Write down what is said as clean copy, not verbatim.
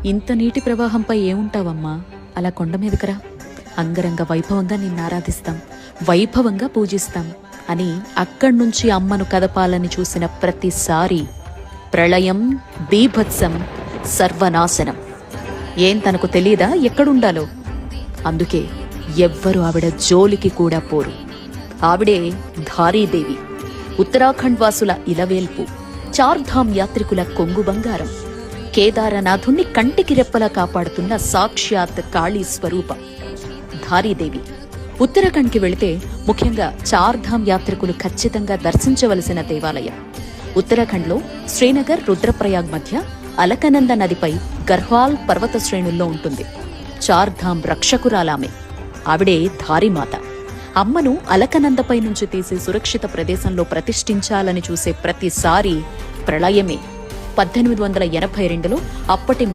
ఇంత నీటి ప్రవాహంపై ఏముంటావమ్మా, అలా కొండ మీదకరా, అంగరంగ వైభవంగా నిన్నారాధిస్తాం, వైభవంగా పూజిస్తాం అని అక్కడ్నుంచి అమ్మను కదపాలని చూసిన ప్రతిసారి ప్రళయం, బీభత్సం, సర్వనాశనం. ఏం తనకు తెలీదా ఎక్కడుండాలో? అందుకే ఎవ్వరు ఆవిడ జోలికి కూడా పోరు. ఆవిడే ధారీదేవి, ఉత్తరాఖండ్ వాసుల ఇలవేల్పు, చార్ధామ్ యాత్రికుల కొంగు బంగారం, కేదారనాథుణ్ణి కంటికి రెప్పలా కాపాడుతున్న సాక్షాత్ కాళీ స్వరూపం ధారీదేవి. ఉత్తరాఖండ్కి వెళితే ముఖ్యంగా చార్ధామ్ యాత్రికులు ఖచ్చితంగా దర్శించవలసిన దేవాలయం. ఉత్తరాఖండ్లో శ్రీనగర్, రుద్రప్రయాగ్ మధ్య అలకనంద నదిపై గర్హ్వాల్ పర్వత శ్రేణుల్లో ఉంటుంది. చార్ధామ్ రక్షకురాలామె, ఆవిడే ధారీమాత. అమ్మను అలకనందపై నుంచి తీసి సురక్షిత ప్రదేశంలో ప్రతిష్ఠించాలని చూసే ప్రతిసారి ప్రళయమే. 1882లో అప్పటి